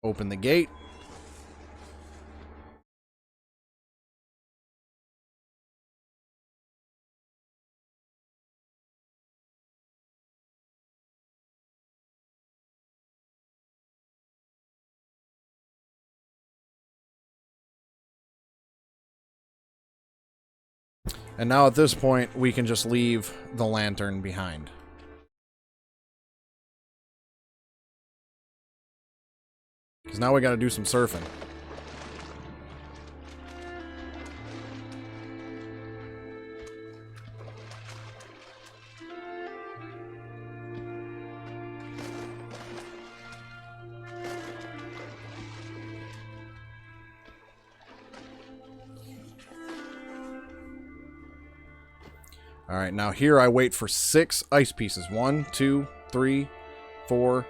Open the gate. And now at this point, we can just leave the lantern behind. Because now we got to do some surfing. All right, now here I wait for 6 ice pieces. 1, 2, 3, 4,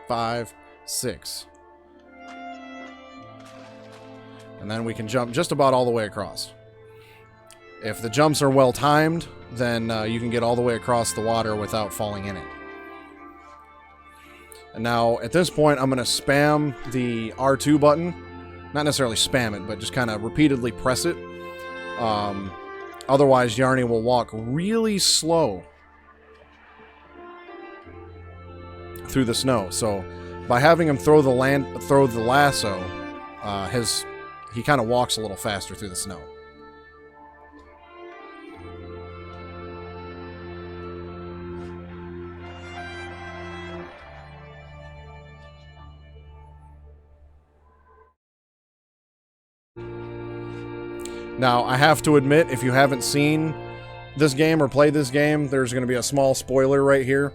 5, 6. And then we can jump just about all the way across. If the jumps are well timed, then you can get all the way across the water without falling in it. And now at this point, I'm going to spam the R2 button. Not necessarily spam it, but just kind of repeatedly press it. Otherwise, Yarny will walk really slow through the snow. So by having him throw the lasso, he kind of walks a little faster through the snow. Now, I have to admit, if you haven't seen this game or played this game, there's going to be a small spoiler right here.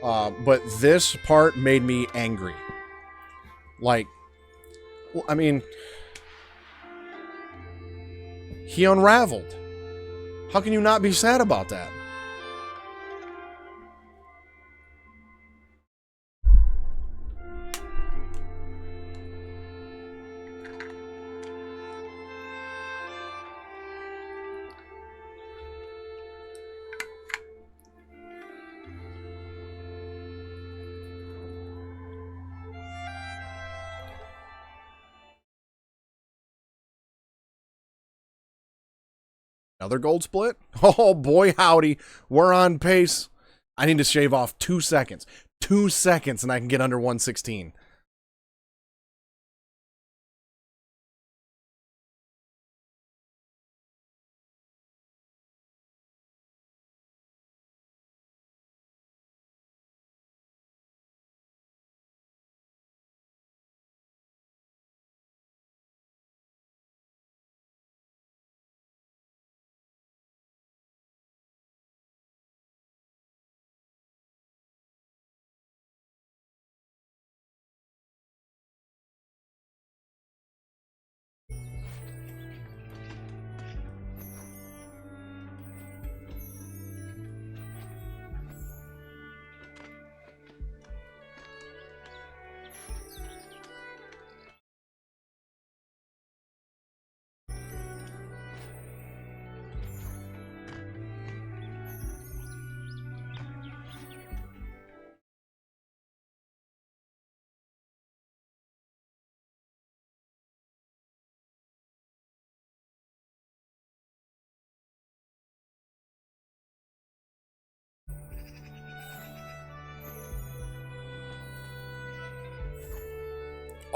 But this part made me angry. Like, I mean, he unraveled. How can you not be sad about that? Another gold split? Oh, boy, howdy. We're on pace. I need to shave off 2 seconds. 2 seconds, and I can get under 116.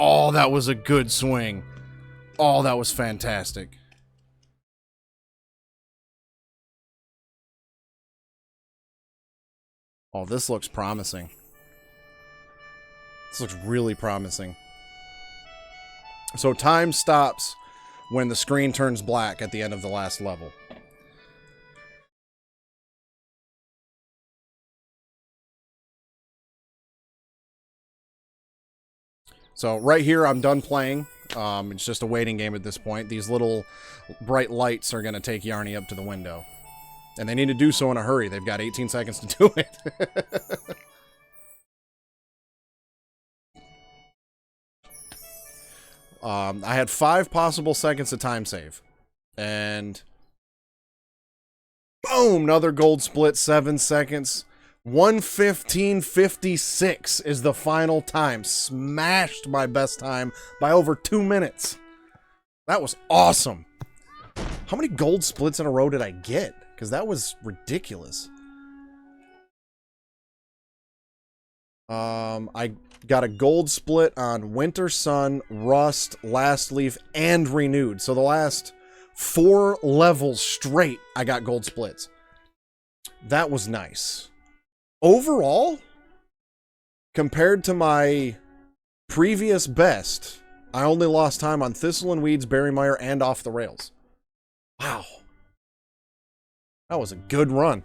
Oh, that was a good swing. Oh, that was fantastic. Oh, this looks promising. This looks really promising. So time stops when the screen turns black at the end of the last level. So right here, I'm done playing. It's just a waiting game at this point. These little bright lights are going to take Yarny up to the window. And they need to do so in a hurry. They've got 18 seconds to do it. I had 5 possible seconds of time save. And boom, another gold split, 7 seconds. 1:15:56 is the final time. Smashed my best time by over 2 minutes. That was awesome. How many gold splits in a row did I get? Because that was ridiculous. I got a gold split on Winter Sun, Rust, Last Leaf, and Renewed. So the last 4 levels straight, I got gold splits. That was nice. Overall, compared to my previous best, I only lost time on Thistle and Weeds, Berrymire, and Off the Rails. Wow. That was a good run.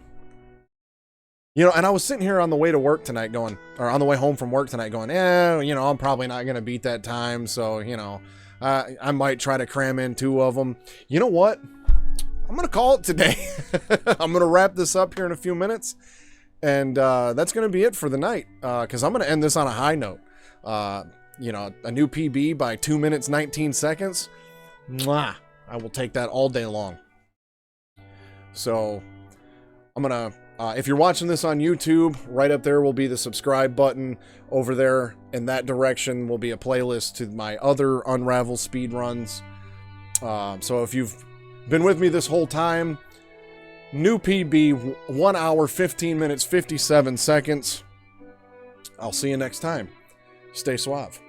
You know, and I was sitting here on the way to work tonight going, or on the way home from work tonight going, you know, I'm probably not going to beat that time. So, you know, I might try to cram in 2 of them. You know what? I'm going to call it today. I'm going to wrap this up here in a few minutes. And that's going to be it for the night. Because I'm going to end this on a high note. You know, a new PB by 2 minutes, 19 seconds. Mwah! I will take that all day long. So, I'm going to... if you're watching this on YouTube, right up there will be the subscribe button. Over there in that direction will be a playlist to my other Unravel speedruns. So if you've been with me this whole time, new PB, 1 hour, 15 minutes, 57 seconds. I'll see you next time. Stay suave.